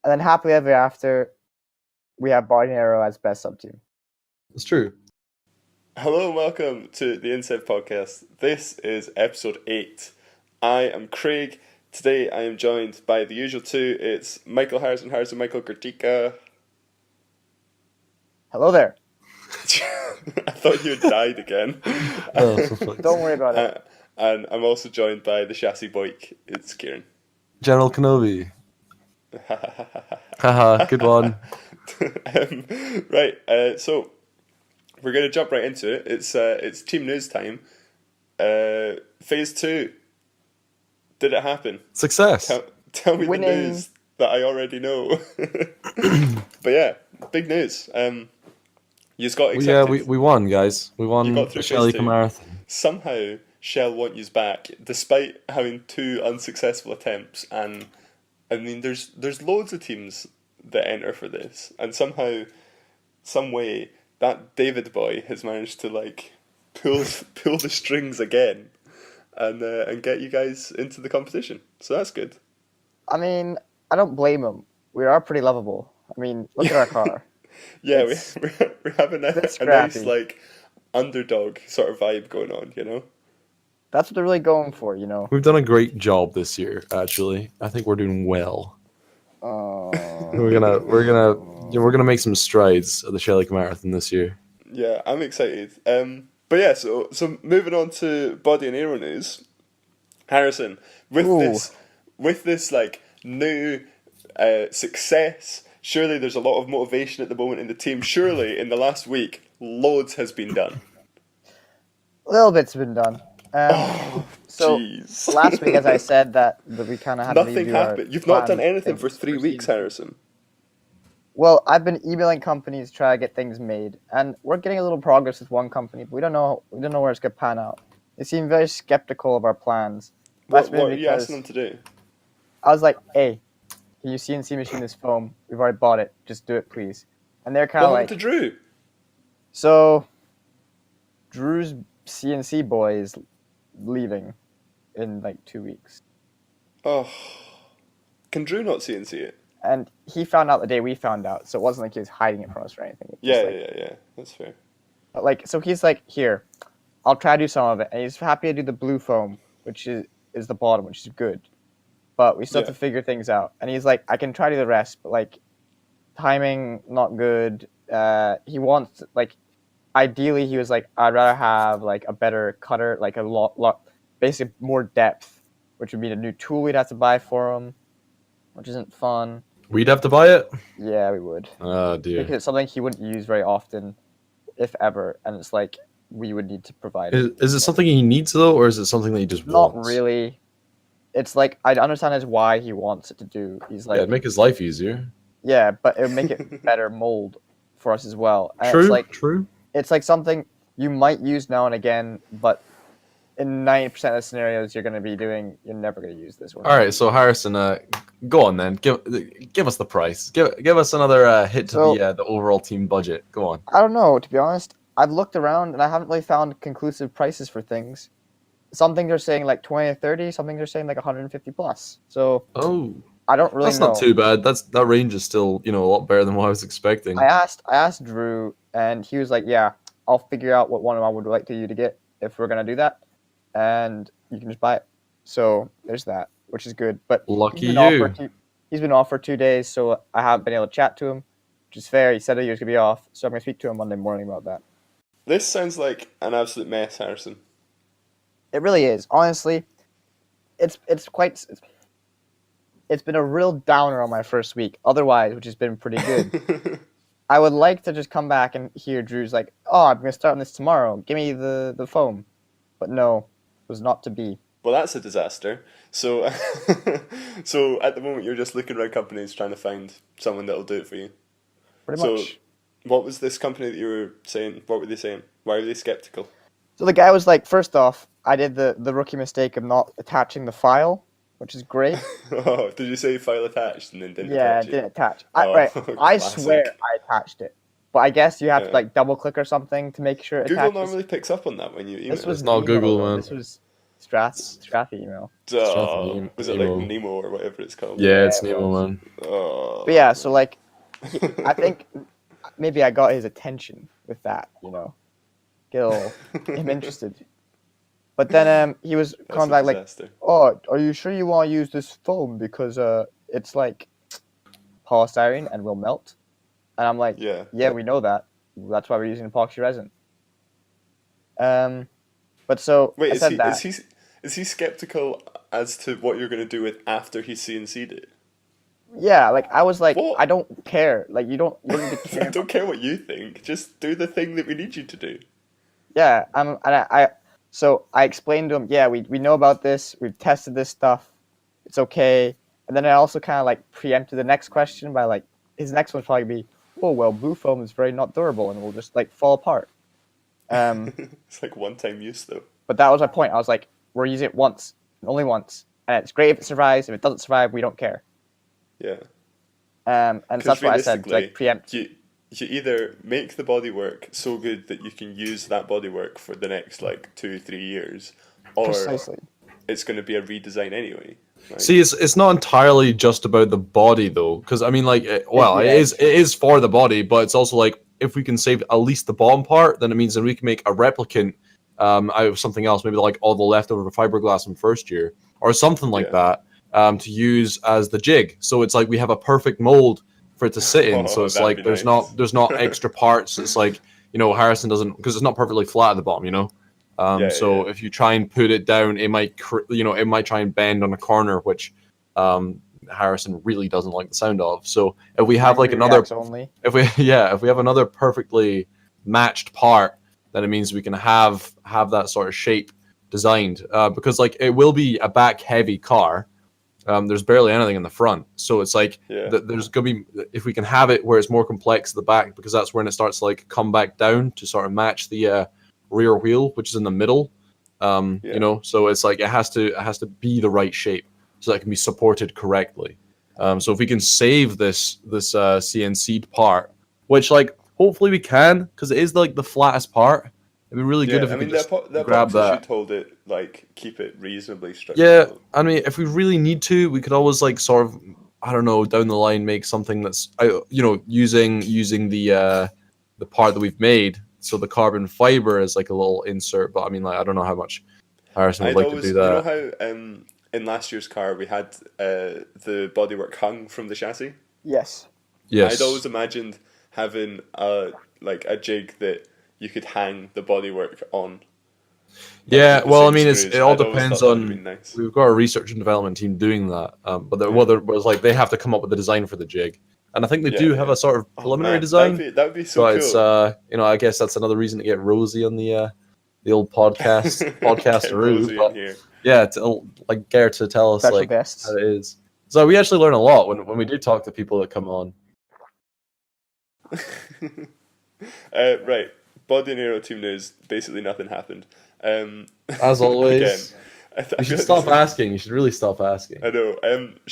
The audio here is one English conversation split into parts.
And then happily ever after, we have Barty and Arrow as best sub team. It's true. Hello and welcome to the Insev podcast. This is episode 8. I am Craig. Today I am joined by the usual two. It's Michael Harrison, Michael Gertica. Hello there. I thought you had died again. Don't worry about it. And I'm also joined by the chassis boik. It's Kieran. General Kenobi. Haha, good one. Right, so we're going to jump right into it. It's team news time. Phase 2. Did it happen? Success. Tell me Winning. the news that I already know. But yeah, big news. You just got accepted. We won, guys. We won You got the through Shelley phase 2. Marathon. Somehow Shell want you back, despite having 2 unsuccessful attempts. And I mean, there's loads of teams that enter for this, and somehow, some way, that David boy has managed to like pull the strings again, and get you guys into the competition. So that's good. I mean, I don't blame him. We are pretty lovable. I mean, look at our car. Yeah, we're having a nice scrappy. like underdog sort of vibe going on, you know. That's what they're really going for, you know. We've done a great job this year, actually. I think we're doing well. We're gonna make some strides at the Shelley Marathon this year. Yeah, I'm excited. But yeah, so moving on to body and aero news. Harrison, with this like new success, surely there's a lot of motivation at the moment in the team. Surely in the last week, loads has been done. Little bits have been done. So jeez. last week, as I said, that we kind of had Nothing to redo our happened. You've not done plan anything for things 3 weeks, season. Harrison. Well, I've been emailing companies to try to get things made, and we're getting a little progress with one company, but we don't know where it's gonna pan out. They seem very skeptical of our plans. What are you asking them to do? I was like, "Hey, can you CNC machine this foam? We've already bought it. Just do it, please." And they're kind What of happened like, to Drew? "So, Drew's CNC boy is leaving in like 2 weeks." Oh, can Drew not CNC it? And he found out the day we found out, so it wasn't like he was hiding it from us or anything. It's Yeah, just like, yeah. That's fair. But like, so he's like, "Here, I'll try to do some of it," and he's happy to do the blue foam, which is the bottom, which is good. But we still have to figure things out. And he's like, "I can try to do the rest, but like, timing not good." He wants like, ideally he was like, "I'd rather have like a better cutter, like a lot, basically more depth, which would be a new tool we'd have to buy for him, which isn't fun." We'd have to buy it? Yeah, we would. Oh, dear. Because it's something he wouldn't use very often, if ever, and it's like we would need to provide it. Is it something he needs, though, or is it something that he just Not wants? really. It's like, I understand his why he wants it to do. He's like, Yeah, it'd make his life easier. yeah, but it would make it better mold for us as well. And True. It's like something you might use now and again, but in 90% of the scenarios you're going to be doing, you're never going to use this one. All right, so Harrison, go on then. Give us the price. Give us another hit to the overall team budget. Go on. I don't know, to be honest. I've looked around and I haven't really found conclusive prices for things. Some things are saying like 20 or 30, some things are saying like 150 plus. So I don't really that's know. not too bad. That range is still, a lot better than what I was expecting. I asked Drew, and he was like, "Yeah, I'll figure out what one I would like you to get if we're gonna do that, and you can just buy it." So there's that, which is good. But Lucky you. He's been off for 2 days, so I haven't been able to chat to him, which is fair. He said that he was gonna be off, so I'm gonna speak to him Monday morning about that. This sounds like an absolute mess, Harrison. It really is. Honestly, it's been a real downer on my first week. Otherwise, which has been pretty good. I would like to just come back and hear Drew's like, "Oh, I'm going to start on this tomorrow. Give me the foam." But no, it was not to be. Well, that's a disaster. So, so at the moment you're just looking around companies trying to find someone that'll do it for you. Pretty So, much. what was this company that you were saying? What were they saying? Why were they skeptical? So the guy was like, first off, I did the rookie mistake of not attaching the file, which is great. Oh, did you say file attached and then didn't Yeah, attach it it? didn't attach. Oh, I classic. swear I attached it. But I guess you have Yeah. to like double click or something to make sure it Google attaches. normally picks up on that when you email. This was It's not email, Google, though. man. This was Strathi email. Was it like Nemo. Nemo or whatever it's called? Yeah, it's Yeah, it Nemo, was. man. Oh. But yeah, so like, I think maybe I got his attention with that, get him interested. But then he was That's coming a back like, disaster. "Oh, are you sure you want to use this foam because it's like polystyrene and will melt?" And I'm like, Yeah. "Yeah, we know that. That's why we're using epoxy resin." But so Wait, I said that. is he skeptical as to what you're going to do with after he CNC'd it? Yeah, like I was like, What? I don't care. Like you don't need to I care. don't care what you think. Just do the thing that we need you to do. Yeah, so I explained to him, yeah, we know about this. We've tested this stuff. It's okay. And then I also kind of like preempted the next question by like his next one would probably be, oh well, blue foam is very not durable and will just like fall apart. It's like one-time use though. But that was my point. I was like, we're using it once, and only once, and it's great if it survives. If it doesn't survive, we don't care. Yeah. And so that's what I said, to, like preempt. You either make the bodywork so good that you can use that bodywork for the next like 2-3 years, or Precisely. it's going to be a redesign anyway. Like, See, it's not entirely just about the body though, because I mean, like, it Yeah. is for the body, but it's also like if we can save at least the bottom part, then it means that we can make a replicant out of something else, maybe like all the leftover fiberglass from first year or something like that, to use as the jig. So it's like we have a perfect mold for it to sit in. So it's that'd like be there's nice. not extra parts. It's like, Harrison doesn't, because it's not perfectly flat at the bottom, So if you try and put it down, it might it might try and bend on a corner, which Harrison really doesn't like the sound of. So if we have like another only. if we have another perfectly matched part, then it means we can have that sort of shape designed, because like it will be a back heavy car. There's barely anything in the front, so it's like there's gonna be, if we can have it where it's more complex at the back, because that's when it starts to like come back down to sort of match the rear wheel, which is in the middle. So it's like it has to be the right shape so that it can be supported correctly. So if we can save this CNC'd part, which like hopefully we can, because it is like the flattest part. It'd be really good if we could just grab that. should hold it, like keep it reasonably structured. Yeah, I mean, if we really need to, we could always like sort of, I don't know, down the line make something that's using the part that we've made. So the carbon fiber is like a little insert, but I mean, like I don't know how much Harrison would like to do that. You know how in last year's car we had the bodywork hung from the chassis? Yes. Yes. I'd always imagined having a jig that you could hang the bodywork on. Yeah, the well, I same mean, screws. it all I'd always depends thought that'd on. been nice. We've got a research and development team doing that, but there was like they have to come up with the design for the jig, and I think they do have a sort of preliminary design. That would be so But cool. it's I guess that's another reason to get Rosie on the old podcast Get Rosie but in here. yeah, to like get her to tell us Special like guests. how it is. So we actually learn a lot when we do talk to people that come on. Right, Body and Aero team news. Basically, nothing happened. As always, again, you should stop asking. You should really stop asking. I know.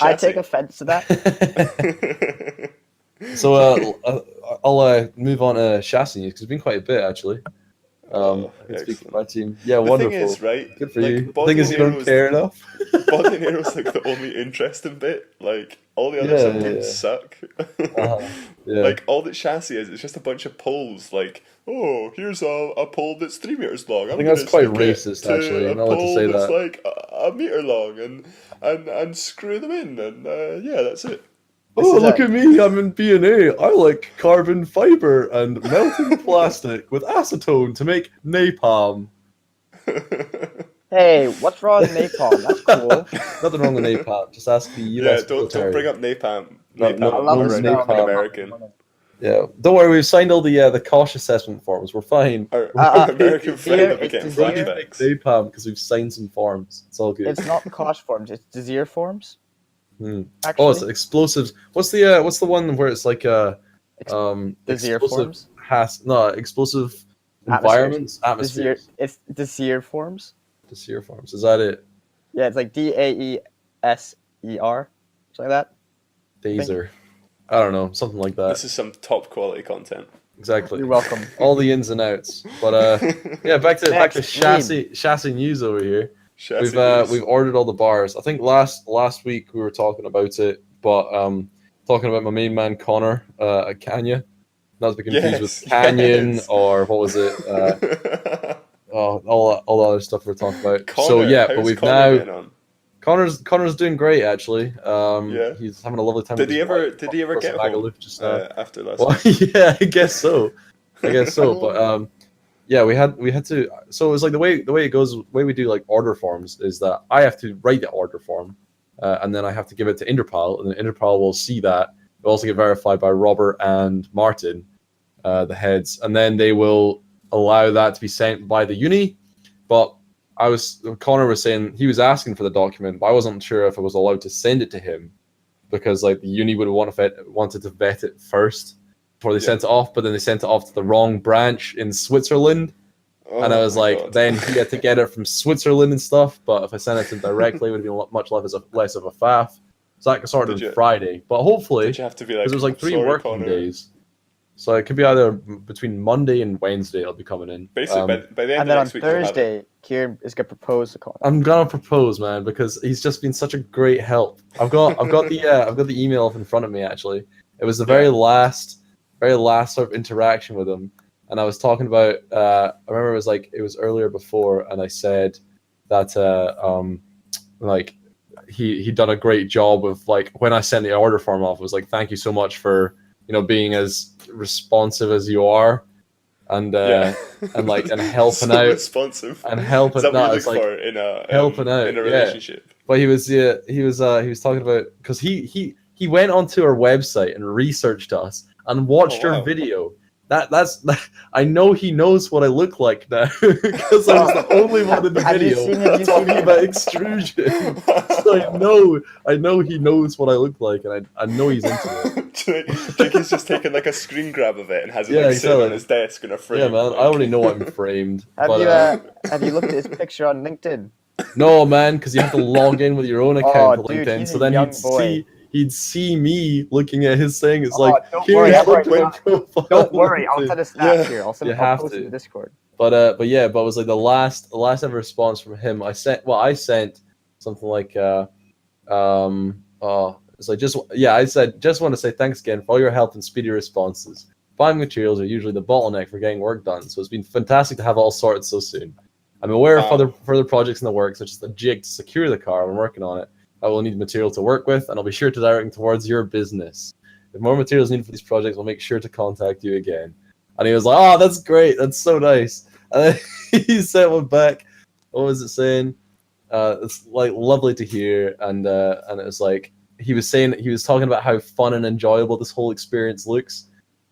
I take offense to that. So I'll move on to chassis news because it's been quite a bit actually. Speaking for my team, yeah, The wonderful. thing is, right? Good for like, you. The Body thing is, you and don't Aero's- care enough. Body and Aero's like the only interesting bit. Like all the other subteams suck. Yeah. Like all that chassis is, it's just a bunch of poles. Like, oh, here's a pole that's 3 meters long. I think that's quite racist, actually. I'm not allowed to say that's that. like a meter long, and screw them in, and yeah, that's it. Oh, is look a- at me! I'm in B&A. I like carbon fiber and melting plastic with acetone to make napalm. Hey, what's wrong with napalm? That's cool. Nothing wrong with napalm. Just ask the Yeah, US don't bring up napalm. No, Napalm no, I love no, the around smell. being American. Yeah, don't worry. We've signed all the COSH assessment forms. We're fine. Our American it's friend here, will be it's getting Desire. flashbacks. Napalm because we've signed some forms. It's all good. It's not the Kosh forms. It's Desire forms. Oh, Actually, it's explosives. What's the one where it's like Desire explosive forms. explosive Atmospheres. environments, Desire. atmospheres. It's Desire forms. Desire forms. Is that it? Yeah, it's like DAESER, something like that. Dazer. I don't know, something like that. This is some top quality content. Exactly. You're welcome. All the ins and outs. But yeah, back to Next, chassis news over here. Chassis news. We've ordered all the bars. I think last week we were talking about it, but talking about my main man Connor at Kanya. Not to be confused with Yes, Canyon yes. or what was it? All the other stuff we're talking about. So Connor, yeah, but how's we've Connor now getting on? Connor's doing great actually. Yeah. He's having a lovely time with Did his he ever wife. did he ever Across get home Magaluf just now. after last Well, week? yeah, I guess so. I guess I so. mean, But yeah, we had to. So it was like the way it goes. The way we do like order forms is that I have to write the order form, and then I have to give it to Interpal, and then Interpal will see that. It'll also get verified by Robert and Martin, the heads, and then they will allow that to be sent by the uni. But Connor was saying he was asking for the document, but I wasn't sure if I was allowed to send it to him because like the uni would have wanted to vet it first before they sent it off, but then they sent it off to the wrong branch in Switzerland. And I Oh was my like, god. then he had to get it from Switzerland and stuff. But if I sent it to him directly, it would have been much less of a faff. So that sorted Did on you Friday. But hopefully, did you have to be because like, it was like I'm 3 sorry, working Connor? days. So it could be either between Monday and Wednesday it'll be coming in. Basically, by the end and of then on next week, you'll have it. Thursday, Kieran is gonna propose to Connor. I'm gonna propose, man, because he's just been such a great help. I've got the email up in front of me actually. It was the very last sort of interaction with him, and I was talking about. I remember it was earlier before, and I said that like he'd done a great job of like when I sent the order form off. It was like, thank you so much for being as responsive as you are, and and helping so out responsive. and helping. Is that what No, you look it's like for in a helping out in a yeah. relationship? But he was talking about because he went onto our website and researched us and watched our wow. video. That's I know he knows what I look like now because I was the only one in the Have you video seen talking it? about extrusion. So I know he knows what I look like, and I know he's into it. Do you think he's just taken like a screen grab of it and has it Yeah, like sitting on exactly. his desk in a frame? Yeah, man, like... I already know I'm framed. Have but you looked at his picture on LinkedIn? no, man, because you have to log in with your own account Oh, to dude, LinkedIn. he's So a then young boy. he'd see me looking at his thing. It's Oh, like, don't here worry, he's I've looking already- at my profile. Don't worry, I'll LinkedIn. send a snap Yeah. here. I'll You I'll have post it to. in Discord. But it was like the last ever response from him. I sent something like it's like I said just want to say thanks again for all your help and speedy responses. Buying materials are usually the bottleneck for getting work done, so it's been fantastic to have it all sorted so soon. I'm aware of further projects in the works, such as the jig to secure the car. I'm working on it. I will need material to work with, and I'll be sure to direct them towards your business. If more materials needed for these projects, I'll make sure to contact you again. And he was like, "Oh, that's great. That's so nice." And then he sent one back. What was it saying? It's like lovely to hear, and it was like he was talking about how fun and enjoyable this whole experience looks,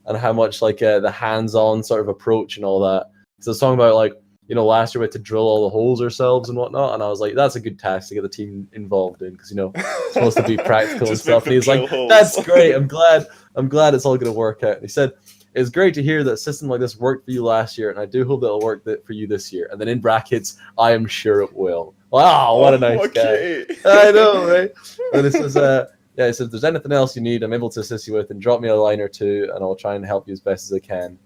and how much like the hands-on sort of approach and all that. So I was talking about like last year we had to drill all the holes ourselves and whatnot, and I was like, that's a good task to get the team involved in because it's supposed to be practical and stuff. And he's like, that's great. I'm glad it's all going to work out. And he said, it's great to hear that a system like this worked for you last year, and I do hope that it'll work for you this year. And then in brackets, I am sure it will. Wow, what a nice guy. I know, right? And it says, he says, if there's anything else you need, I'm able to assist you with, and drop me a line or two, and I'll try and help you as best as I can.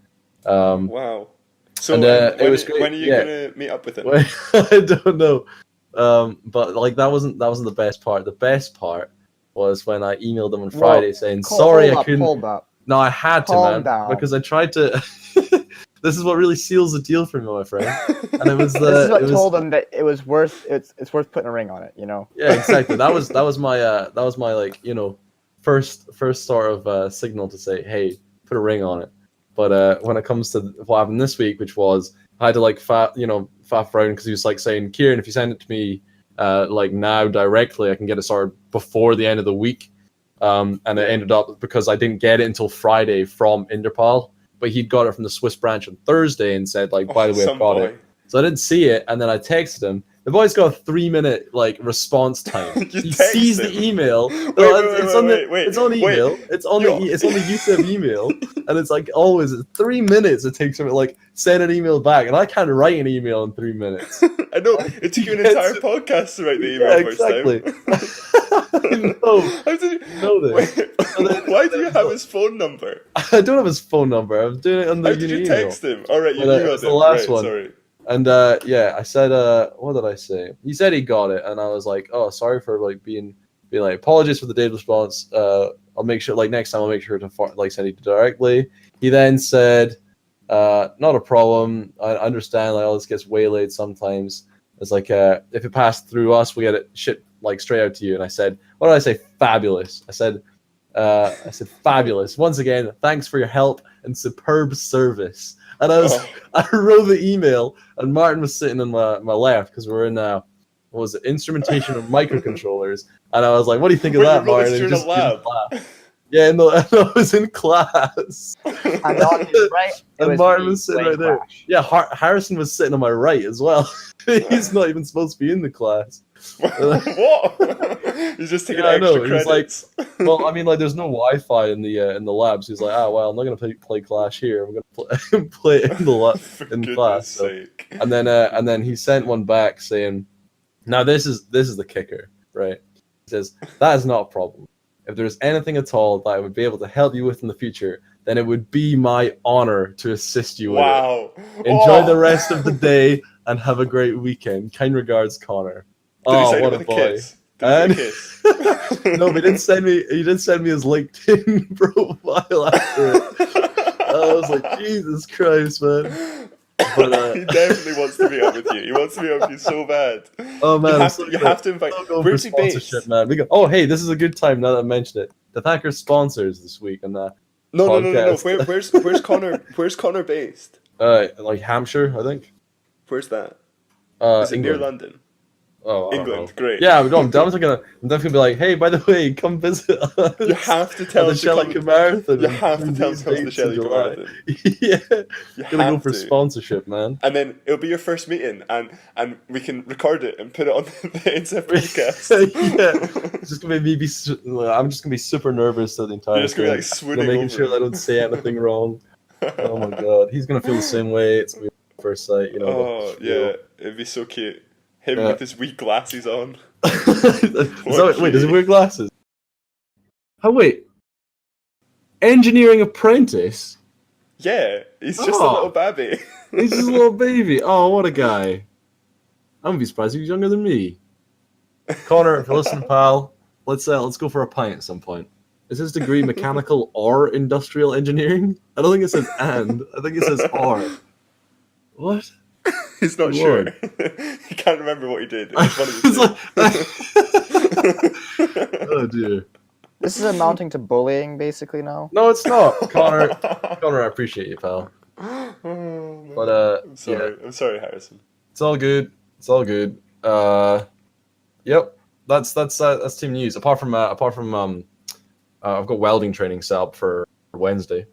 Wow. So it was great. When are you gonna meet up with him? I don't know. But like that wasn't the best part. The best part was when I emailed them on Friday saying, sorry, I couldn't. Hold up. No, I had to, Calm man, down. because I tried to. This is what really seals the deal for me, my friend. And it was the. This is what told them that it's worth putting a ring on it. Yeah, exactly. That was my like first sort of signal to say, hey, put a ring on it. But when it comes to what happened this week, which was I had to like faff around because he was like saying, Kieran, if you send it to me like now directly, I can get it started before the end of the week. And it ended up because I didn't get it until Friday from Interpal, but he'd got it from the Swiss branch on Thursday and said like, by the way, I've got it. So I didn't see it, and then I texted him. The boy's got a 3-minute like response time. He sees the email. It's on email. It's on the insev email, and it's like always 3 minutes. It takes him to like send an email back, and I can't write an email in 3 minutes. I know it took you an entire podcast to write the email first time. I know. How did you know this? Why do you have his phone number? I don't have his phone number. I'm doing it on the How did you text him? All right, you emailed him. The last one. Sorry. And I said, what did I say? He said he got it, and I was like, oh, sorry for like being be like, apologies for the delayed response. I'll make sure, like next time, I'll make sure to send it directly. He then said, not a problem. I understand like all this gets waylaid sometimes. It's like if it passed through us, we get it shipped like straight out to you. And I said, what did I say? Fabulous. I said fabulous. Once again, thanks for your help and superb service. And I wrote the email, and Martin was sitting on my left because we're in what was it, instrumentation of microcontrollers. And I was like, what do you think of that, Martin? And just lab. Yeah, no, I was in class. I'm on his right. And Martin was sitting right there. Yeah, Harrison was sitting on my right as well. He's not even supposed to be in the class. What? He's just taking extra credits. Like, well, I mean, like, there's no Wi-Fi in the labs. He's like, well, I'm not gonna play Clash here. I'm gonna play it in the class. So. And then he sent one back saying, now this is the kicker, right? He says that is not a problem. If there's anything at all that I would be able to help you with in the future, then it would be my honor to assist you with it. Enjoy the rest of the day and have a great weekend. Kind regards, Connor. What a boy! No, he didn't send me. He did send me his LinkedIn profile after it. I was like, Jesus Christ, man. But, he definitely wants to be up with you. He wants to be up with you so bad. Oh man, you have to invite. Where's he based? Man. Oh, hey, this is a good time now that I mentioned it. The Thacker sponsors this week on that. No. Where's Connor? Where's Connor based? Like Hampshire, I think. Where's that? Is it near England. London? Oh, England, great. Yeah, I'm definitely gonna be like, hey, by the way, come visit us. You have to tell the Shelley Marathon. You have to tell him to come to the Shelley Marathon. Yeah, gonna go for sponsorship, man. And then it'll be your first meeting, and we can record it and put it on the insev podcast. Yeah, it's just gonna be me. I'm just gonna be super nervous the entire time. You're just gonna be like swooning making sure that I don't say anything wrong. Oh my god, he's gonna feel the same way. It's gonna be first sight, you know. Oh yeah, it'd be so cute. Him with his wee glasses on. Wait, does he wear glasses? Oh, wait. Engineering apprentice? Yeah, he's just a little baby. He's just a little baby. Oh, what a guy. I'm gonna be surprised if he's younger than me. Connor, if you listen, pal, let's go for a pint at some point. Is his degree mechanical or industrial engineering? I don't think it says and. I think it says or. What? He's not sure. He can't remember what he did. Oh dear. This is amounting to bullying, basically now. No, it's not, Connor. Connor, I appreciate you, pal. But I'm sorry. Yeah. I'm sorry, Harrison. It's all good. Yep. That's team news. Apart from I've got welding training set up for Wednesday.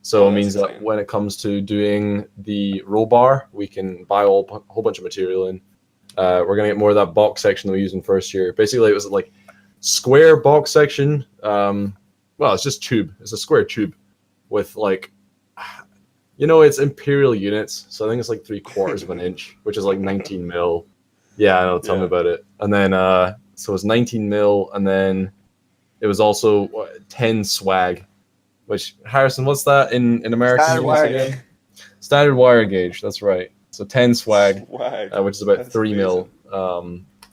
So it means that when it comes to doing the roll bar, we can buy a whole bunch of material in. We're going to get more of that box section that we used in first year. Basically, it was like square box section. Well, it's just tube. It's a square tube with like, it's imperial units. So I think it's like 3/4 of an inch, which is like 19 mil. Yeah, I know. Tell me about it. And then, so it was 19 mil. And then it was also 10 swag. Which, Harrison, what's that in American Standard wire gauge. Standard wire gauge, that's right. So 10 swag. Which is about 3 mil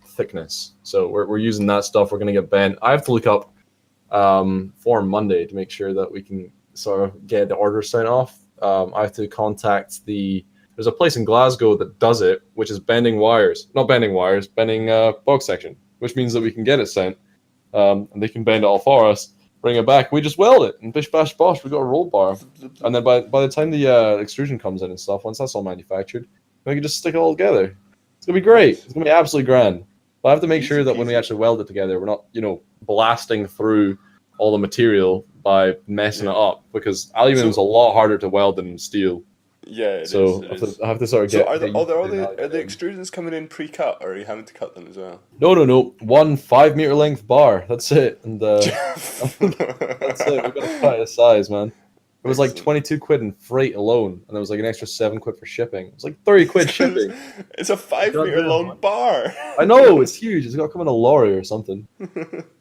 thickness. So we're using that stuff. We're going to get bent. I have to look up form Monday to make sure that we can sort of get the order sent off. I have to contact there's a place in Glasgow that does it, which is bending box section, which means that we can get it sent and they can bend it all for us. Bring it back. We just weld it, and bish bash bosh. We got a roll bar, and then by the time the extrusion comes in and stuff, once that's all manufactured, we can just stick it all together. It's gonna be great. It's gonna be absolutely grand. But I have to make sure that when we actually weld it together, we're not, blasting through all the material by messing it up, because aluminum is a lot harder to weld than steel. Yeah, I have to sort of get. So are the extrusions coming in pre-cut, or are you having to cut them as well? No. 1 5-meter length bar. That's it. And that's it. We've got to cut a size, man. It was like 22 quid in freight alone, and there was like an extra 7 quid for shipping. It was like 30 quid shipping. It's a 5-meter long bar. I know, it's huge. It's got to come in a lorry or something.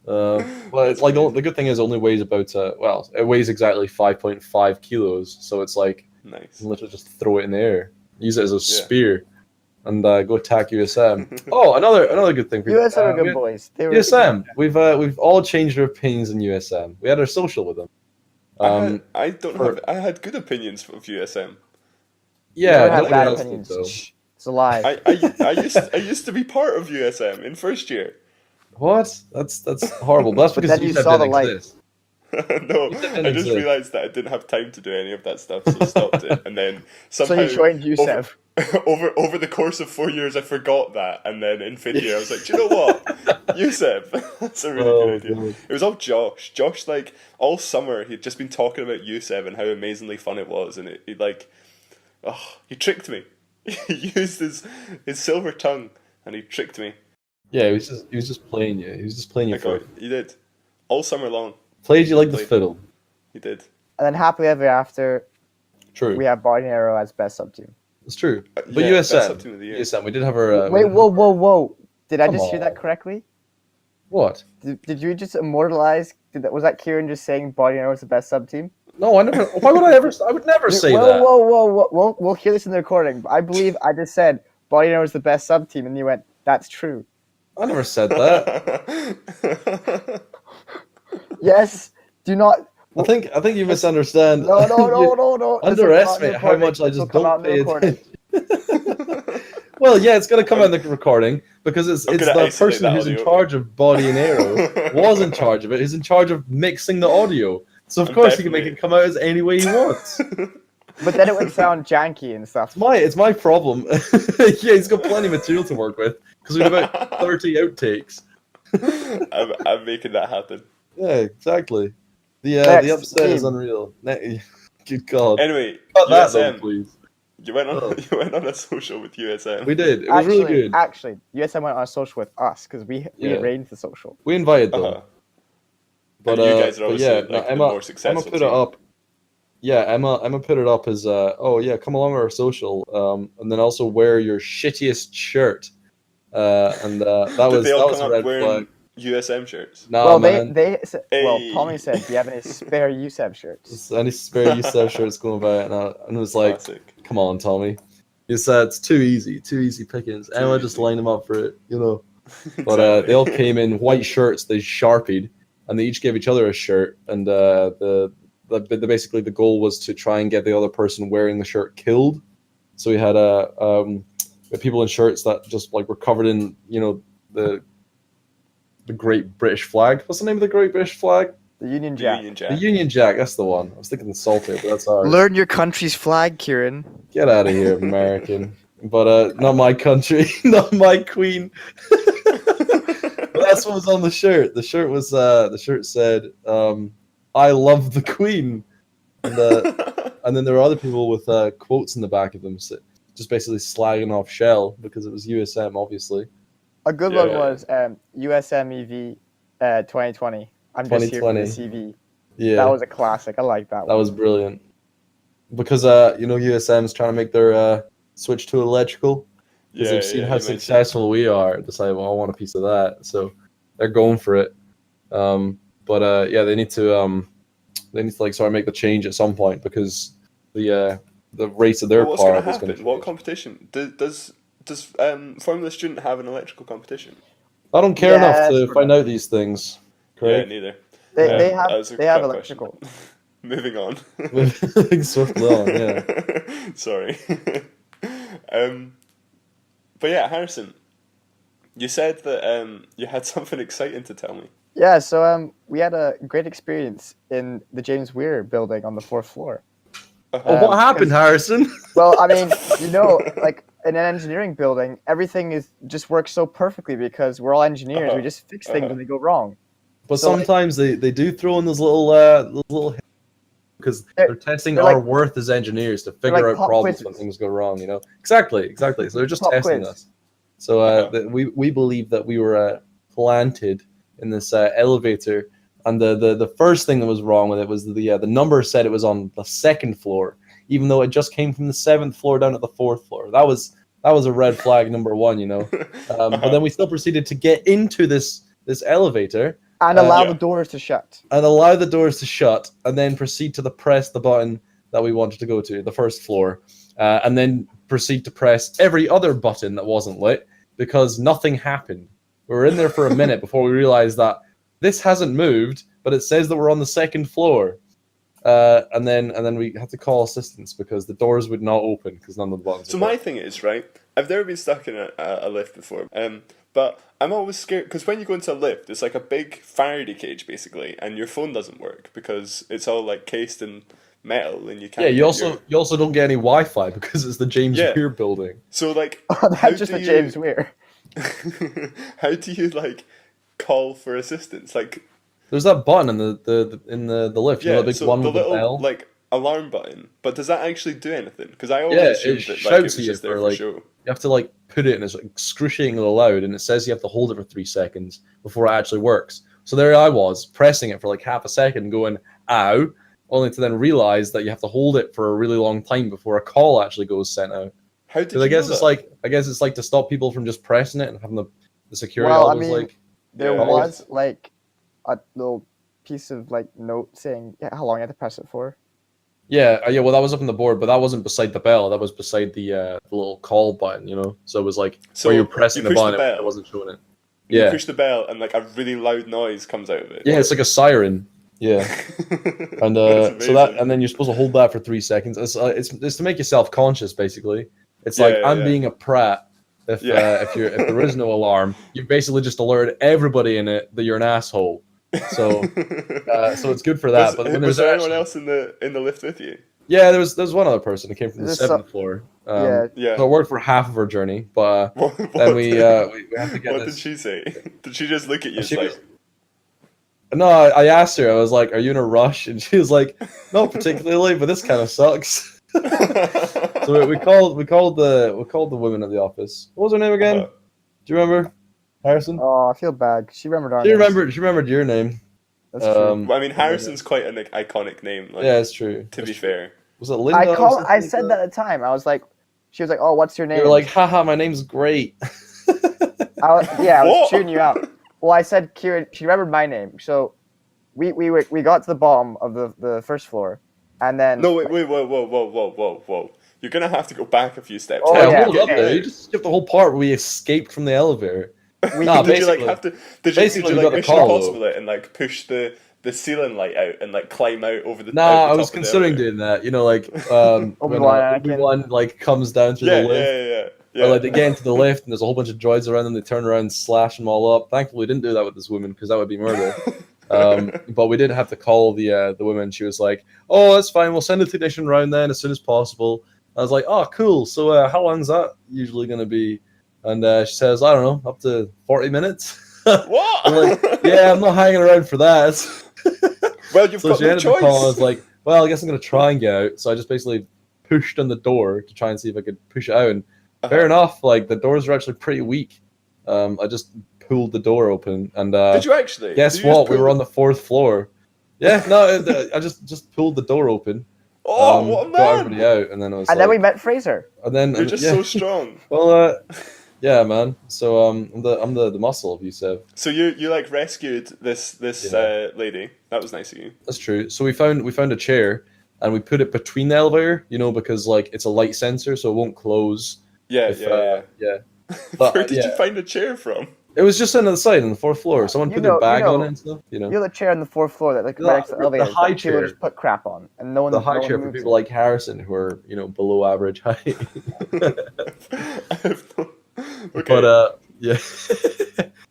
But it's like the good thing is it only weighs about it weighs exactly 5.5 kilos. So it's like. Nice. You can literally just throw it in the air. Use it as a spear. and go attack USM. Oh, another good thing for USM are we good had- boys. They were USM. We've all changed our opinions in USM. We had our social with them. I had good opinions of USM. You Yeah, never had nobody bad else did opinions. though. Shh, it's a lie. I used to be part of USM in first year. What? That's horrible. That's But because then you USM saw the didn't light. exist. No, USM didn't I just exist. realised that I didn't have time to do any of that stuff, so I stopped it. And then So somehow you joined USEV. over the course of 4 years, I forgot that, and then in fifth year, I was like, do you know what, USEV, that's a really good idea. God. It was all Josh. Josh, like all summer, he'd just been talking about USEV and how amazingly fun it was, and he tricked me. He used his silver tongue, and he tricked me. Yeah, he was just playing you. He was just playing you for it. He did all summer long. Played you like the Played. fiddle. He did. And then happily ever after, True. we have Body and Arrow as best sub team. It's true. But Yeah, best USM, sub-team of the year. USM, we did have our. Wait, whoa! Did I Come just hear that on. correctly? What? Did you just immortalize? Was that Kieran just saying Body and Arrow is the best sub team? No, I never. Why would I ever? I would never say that. Whoa! We'll hear this in the recording. I believe I just said Body and Arrow is the best sub team, and you went, "That's true." I never said that. Yes. Do not. I think you misunderstand. No. You underestimate how much I just don't pay attention. Well, yeah, it's gonna come out in the recording because it's I'm the gonna isolate person that who's in audio. charge of Body and Arrow was in charge of it. He's in charge of mixing the audio. So of I'm course he can make definitely- it come out as any way he wants. But then it would sound janky and stuff. It's my problem. Yeah, he's got plenty of material to work with because we have about 30 outtakes. I'm making that happen. Yeah, exactly. The Next upset is team. unreal. Good God. Anyway, Cut that though, USM. please. You went on. Oh. You went on a social with USM. We did. It was really good. Actually, USM went on a social with us because we Yeah. arranged the social. We invited them. Uh-huh. But And you guys are but obviously yeah, like no, the Emma more successful put team. it up. Yeah, Emma put it up as oh yeah, come along to our social, and then also wear your shittiest shirt. And that Did was they all a come red up wearing flag. USM shirts? No, well, man. Hey. Tommy said, "Do you have any spare USEV shirts?" Just any spare USEF shirts going about, and it was like, Classic. come on, Tommy. You said it's too easy pickings. Emma just easy. lined them up for it, you know. But they all came in white shirts. They sharpied, and they each gave each other a shirt. And basically the goal was to try and get the other person wearing the shirt killed. So we had people in shirts that just like were covered in the Great British flag. What's the name of the Great British flag? The Union The Jack. Union Jack. The Union Jack. That's the one. I was thinking the Salted, but that's ours. Learn your country's flag, Kieran. Get out of here, American. But not my country, not my queen. But that's what was on the shirt. The shirt said, "I love the queen," and then there were other people with quotes in the back of them, just basically slagging off Shell because it was USM, obviously. A good Yeah. one was USM EV 2020. I'm just here for the 2020. CV. Yeah, That was a classic. I like that that one. was brilliant. Because USM is trying to make their switch to electrical. Because they've seen how you mentioned- successful we are, decided, well, I want a piece of that, so they're going for it. Yeah, they need to like sort of make the change at some point because the race of their Well, what's going car to is going happen? to What change. competition does Formula Student have an electrical competition? I don't care Yeah, enough to sort find of. out these things. Yeah, Correct. neither. They, Yeah, they that have was a they have crap question. electrical. Moving on. Moving swiftly on, yeah. Sorry. But yeah, Harrison, you said that you had something exciting to tell me. Yeah, so we had a great experience in the James Weir building on the 4th floor. Oh, what happened, Harrison? Well, I mean, like in an engineering building, everything just works so perfectly because we're all engineers. We just fix things when they go wrong. But So, like- sometimes they do throw in those little because they're testing they're our like- worth as engineers to figure like out pop problems when quizzes. things go wrong. Exactly. So they're just Pop testing quiz. us. So we believe that we were planted in this elevator, and the first thing that was wrong with it was the number said it was on the 2nd floor, even though it just came from the 7th floor down to the 4th floor. That was a red flag number one. But then we still proceeded to get into this elevator And allow Yeah. the doors to shut. and allow the doors to shut, and then proceed to press the button that we wanted to go to, the first floor, and then proceed to press every other button that wasn't lit because nothing happened. We were in there for a minute before we realized that this hasn't moved, but it says that we're on the second floor. And then we had to call assistance because the doors would not open because none of the buttons. So my thing is, right, I've never been stuck in a lift before, but I'm always scared because when you go into a lift, it's like a big Faraday cage basically, and your phone doesn't work because it's all like cased in metal, and you can't. Yeah, you also don't get any Wi-Fi because it's the James Weir building. So like, Oh, that's just the James Weir. How do you like call for assistance? Like, there's that button in the lift. You know, the big one the with the little bell. like alarm button. But does that actually do anything? Because I always Yeah, assumed it that shouts like, it was at you just there for for like show. you have to like put it in, it's excruciatingly loud, and it says you have to hold it for 3 seconds before it actually works. So there I was pressing it for like half a second, going "ow," only to then realize that you have to hold it for a really long time before a call actually goes sent out. How did you I guess know it's that? like it's like to stop people from just pressing it and having the security Well, I always mean, like. there Yeah. was like a little piece of like note saying how long you had to press it for. Yeah. Well, that was up on the board, but that wasn't beside the bell. That was beside the little call button, you know. So it was like So where you're pressing you the push the button, bell. it wasn't showing it. You Yeah. push the bell, and like a really loud noise comes out of it. Yeah, it's like a siren. Yeah. And That's so that, amazing. and then you're supposed to hold that for 3 seconds. It's to make you self-conscious, basically. It's like I'm being a prat. If there is no alarm, you basically just alert everybody in it that you're an asshole. So it's good for that. But when was there's there actually, anyone else in the lift with you? yeah, there's one other person who came from the Is this 7th floor. Yeah. Yeah. So it worked for half of our journey, but then we had to get What this. did she say? Did she just look at you? She Like, was- No, I asked her. I was like, "Are you in a rush?" And she was like, "Not particularly, but this kind of sucks." So we called the women at the office. What was her name again? Uh-huh. Do you remember, Harrison? Oh, I feel bad. She remembered our She names. remembered. She remembered your name. That's true. Well, I mean, Harrison's quite an iconic name. Like, Yeah, it's true. to It's be true. fair. Was it Linda? I said that at the time. I was like, she was like, "Oh, what's your name?" You were like, "Haha, my name's great." I was What? cheering you out. Well, I said Kieran. She remembered my name, so we got to the bottom of the first floor, and then No, wait, whoa. You're gonna have to go back a few steps. Oh, How Yeah, yeah, hold did up you there. get You out? just skip the whole part where we escaped from the elevator. we Nah, Did you like basically- have to? Did basically you we like got the Mission call, Impossible it and like push the ceiling light out and like climb out over the? Nah, out the I was top of the considering elevator? doing that. You know, like when Obi-Wan, Anakin. Obi-Wan like comes down through Yeah, the lift. yeah. Or like they get into the lift and there's a whole bunch of droids around them. They turn around and slash them all up. Thankfully, we didn't do that with this woman because that would be murder. But we did have to call the woman. She was like, "Oh, that's fine. We'll send a technician around then as soon as possible." I was like, "Oh, cool. So how long's that usually going to be?" And she says, "I don't know, up to 40 minutes." What? I'm like, "Yeah, I'm not hanging around for that." Well, you've So got she no ended the call. I was choice. like, "Well, I guess I'm going to try and get out." So I just basically pushed on the door to try and see if I could push it out. And fair enough, like the doors are actually pretty weak. I just pulled the door open, and Did you actually? guess Did you just what? We pull- were on the 4th floor. Yeah, no, I just pulled the door open. Oh, what a Got man! everybody out, and then I was and like, then we met Fraser. and then You're just yeah. so strong. Well, yeah, man. So I'm the muscle of Insev. So you like rescued this Yeah. lady. That was nice of you. That's true. So we found a chair, and we put it between the elevator. You know, because like it's a light sensor, so it won't close. Yeah, If, yeah. But, Where did you yeah. find a chair from? It was just on the side on the 4th floor. Someone You put know- their bag you know- on it and stuff. You know, You're the chair on the fourth floor that like The- right next to the the elevator. high that people chair. just put crap on, and no one. the high no one chair for moves people it. like Harrison who are below average height. I have no... Okay. But yeah.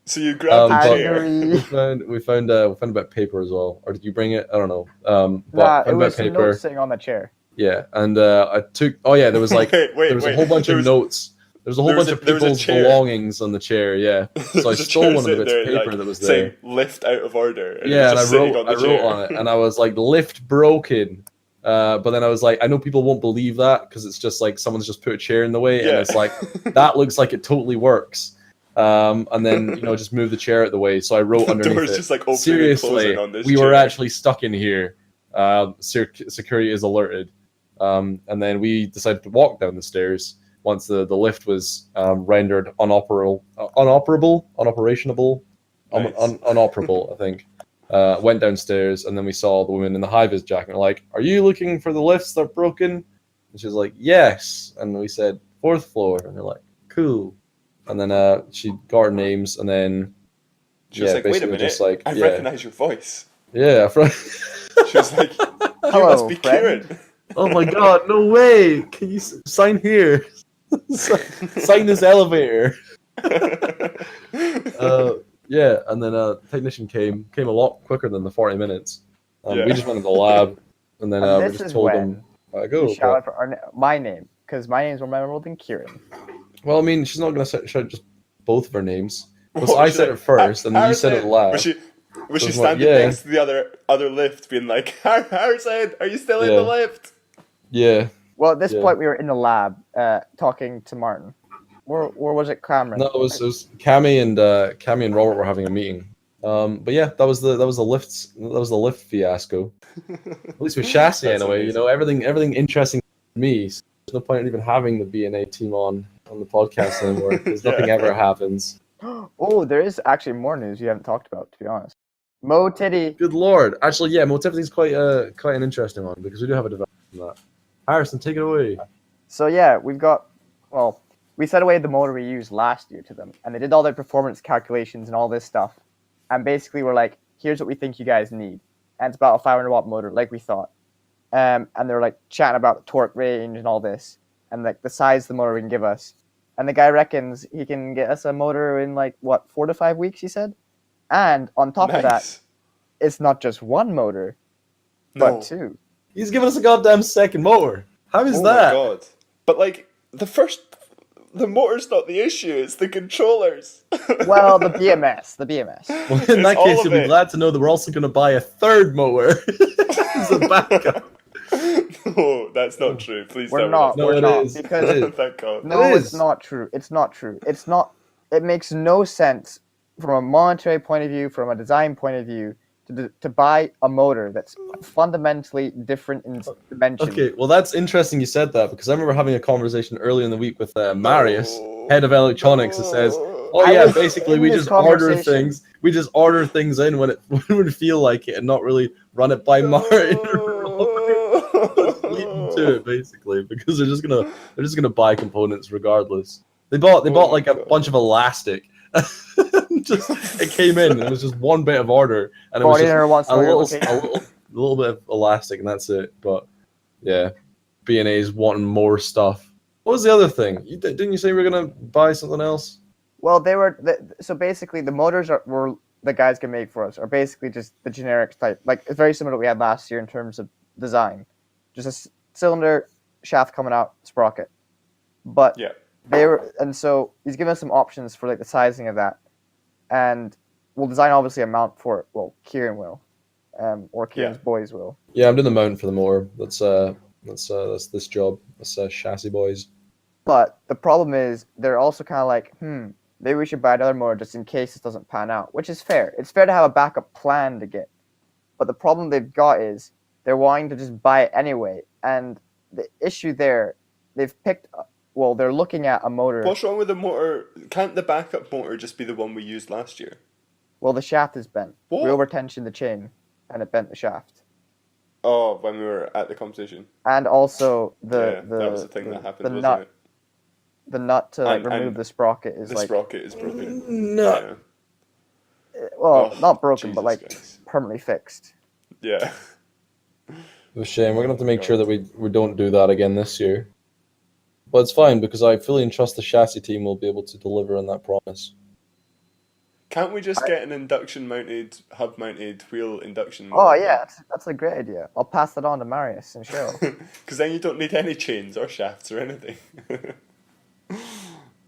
so you grabbed but the chair. Angry. we found a bit of paper as well. Or did you bring it? I don't know. But Nah, it found a bit was of some paper. notes sitting on the chair. Yeah, and I took. Oh yeah, there was like Wait, there was a whole bunch there of was- notes. There was a whole there was bunch of there was a people's chair. belongings on the chair. Yeah, so I There's a stole chair one of the sitting bits of there, paper like, that was there. saying lift out of order. And Yeah, it and was I just sitting wrote on the I wrote chair. on it, and I was like lift broken. But then I was like, I know people won't believe that because it's just like someone's just put a chair in the way, and Yeah. it's like that looks like it totally works. And then just move the chair out of the way. So I wrote The underneath door's it. just like opening and Seriously, closing on this we chair. were actually stuck in here. Security is alerted. And then we decided to walk down the stairs once the lift was rendered inoperable, Nice. unoperable, I think. Went downstairs, and then we saw the woman in the high-vis jacket. And we're like, "Are you looking for the lifts that are broken?" And she was like, "Yes." And we said, "4th floor." And they're like, "Cool." And then she got our names, and then She was like, "Wait a minute, just like, I recognize your voice." Yeah. She was like, "You Hello, must be friend." Kieran." Oh my god, no way! Can you sign here? Sign this elevator. Yeah, and then technician came a lot quicker than the 40 minutes. Yeah. We just went to the lab, and then And we this just is told when them, you go. shouted for my name, because my name's more memorable than Kieran. Well, I mean, she's not going to shout just both of our names. What So was I she said like? it first, and then you said it Harrison! loud. Was So she it's like, standing yeah. next to the other lift, being like, "Harrison, are you still in the Yeah. lift?" Yeah. Well, at this Yeah. point, we were in the lab talking to Martin. Or was it Cameron? No, it was Cammy and Robert were having a meeting. But yeah, that was the lift fiasco. At least with chassis That's anyway. amazing. Everything interesting to me. So there's no point in even having the B&A team on the podcast anymore because nothing Yeah. ever happens. Oh, there is actually more news you haven't talked about, to be honest. Mo Titty. Good lord! Actually, yeah, Motivity's quite an interesting one because we do have a development on that. Harrison, take it away. So yeah, we set away the motor we used last year to them, and they did all their performance calculations and all this stuff. And basically, we're like, here's what we think you guys need. And it's about a 500-watt motor, like we thought. And they were like chatting about the torque range and all this, and like the size of the motor we can give us. And the guy reckons he can get us a motor in like, what, 4 to 5 weeks, he said? And on top of that, Nice. it's not just one motor, No. but two. He's giving us a goddamn second motor. How is Oh that? my god! But like the motor's not the issue; it's the controllers. Well, the BMS. Well, in It's that all case, of you'll be it. glad to know that we're also going to buy a third mower as a backup. No, that's not true. Please We're tell not. me No, We're it not. is. Because It is. Thank God. no, It it's is. not true. It's not true. It's not. It makes no sense from a monetary point of view, from a design point of view, to buy a motor that's fundamentally different in dimension. Okay, well, that's interesting you said that because I remember having a conversation earlier in the week with Marius, No. head of electronics, that says, "Oh I yeah, was basically in we this just order conversation. things. We just order things in when it when we feel like it, and not really run it by Martin or Robert. Just leave them to it basically because they're just gonna buy components regardless. They bought Oh like my a God. bunch of elastic. Just it came in and it was just one bit of order and it was just Coordinator wants to a know your little little bit of elastic and that's it. But yeah, B&A's wanting more stuff. What was the other thing? Didn't you say we were gonna buy something else? Well, they were so basically the motors were the guys can make for us are basically just the generic type. Like it's very similar to what we had last year in terms of design, just a cylinder, shaft coming out, sprocket. But Yeah. and so he's given us some options for like the sizing of that, and we'll design obviously a mount for it. Well, Kieran will, or Kieran's boys will. Yeah, I'm doing the mount for the motor. That's this job. That's chassis boys. But the problem is they're also kind of like, maybe we should buy another motor just in case this doesn't pan out, which is fair. It's fair to have a backup plan to get. But the problem they've got is they're wanting to just buy it anyway. And the issue there, they're looking at a motor. What's wrong with the motor? Can't the backup motor just be the one we used last year? Well, the shaft is bent. What? We overtensioned the chain, and it bent the shaft. Oh, when we were at the competition. And also That was the thing that happened, the wasn't nut, it? the nut to And- remove and the sprocket is The like sprocket is broken. No. Yeah. well, Oh, not broken, but Jesus like Christ. permanently fixed. Yeah. It's a shame. We're gonna have to make sure that we don't do that again this year. But it's fine because I fully entrust the chassis team will be able to deliver on that promise. Can't we just get an induction mounted, hub mounted wheel induction Oh motor? yeah, that's a great idea. I'll pass that on to Marius and Cheryl. Because then you don't need any chains or shafts or anything.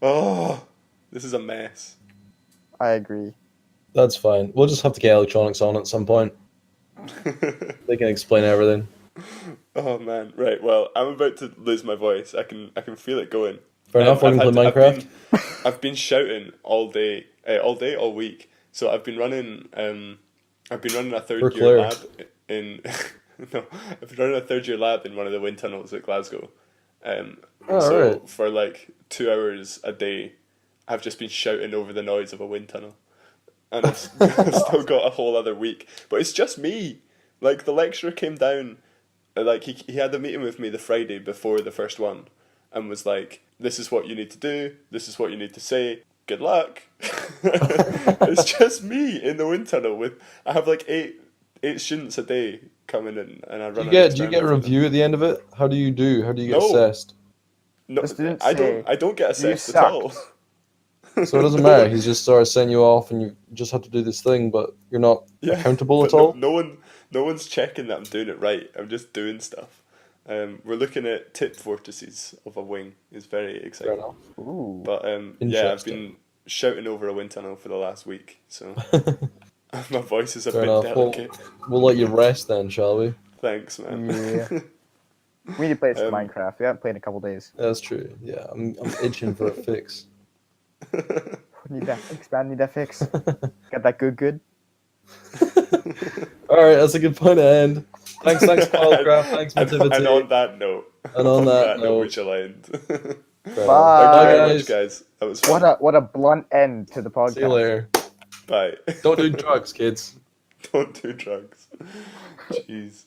Oh, this is a mess. I agree. That's fine. We'll just have to get electronics on at some point. They can explain everything. Oh man, right. Well, I'm about to lose my voice. I can feel it going. Fair enough. We're gonna play Minecraft. I've been shouting all day, all week. So I've been running a We're third year clear. lab in no, I've been running a third year lab in one of the wind tunnels at Glasgow. So right. for like 2 hours a day, I've just been shouting over the noise of a wind tunnel. and I've still got a whole other week. But it's just me. Like, the lecturer came down, like, he had a meeting with me the Friday before the first one, and was like, this is what you need to do, this is what you need to say, good luck. It's just me in the wind tunnel with, I have like eight students a day coming in, and I run. Do you get a review at the end of it? How do you do? How do you get No. assessed? No, The students I say, don't get "You assessed at all. So it doesn't matter. He's just sort of sending you off, and you just have to do this thing, but you're not accountable but at all. no one's checking that I'm doing it right. I'm just doing stuff. We're looking at tip vortices of a wing. It's very Fair exciting. enough. ooh, But yeah, I've been shouting over a wind tunnel for the last week, so my voice is a Fair bit enough. delicate. We'll let you rest then, shall we? Thanks, man. yeah." We need to play some Um, Minecraft. We haven't played in a couple days. That's true. Yeah, I'm itching for a fix. Need that fix, man. Need that fix. Got that good. All right, that's a good point to end. Thanks, Wildcraft. Thanks, and Nativity. on that note, And on that note, we shall end. Fair enough. Bye. Thank you very guys. much, guys. That was fun. What a blunt end to the podcast. See you later. Bye. Don't do drugs, kids. Don't do drugs. Jeez.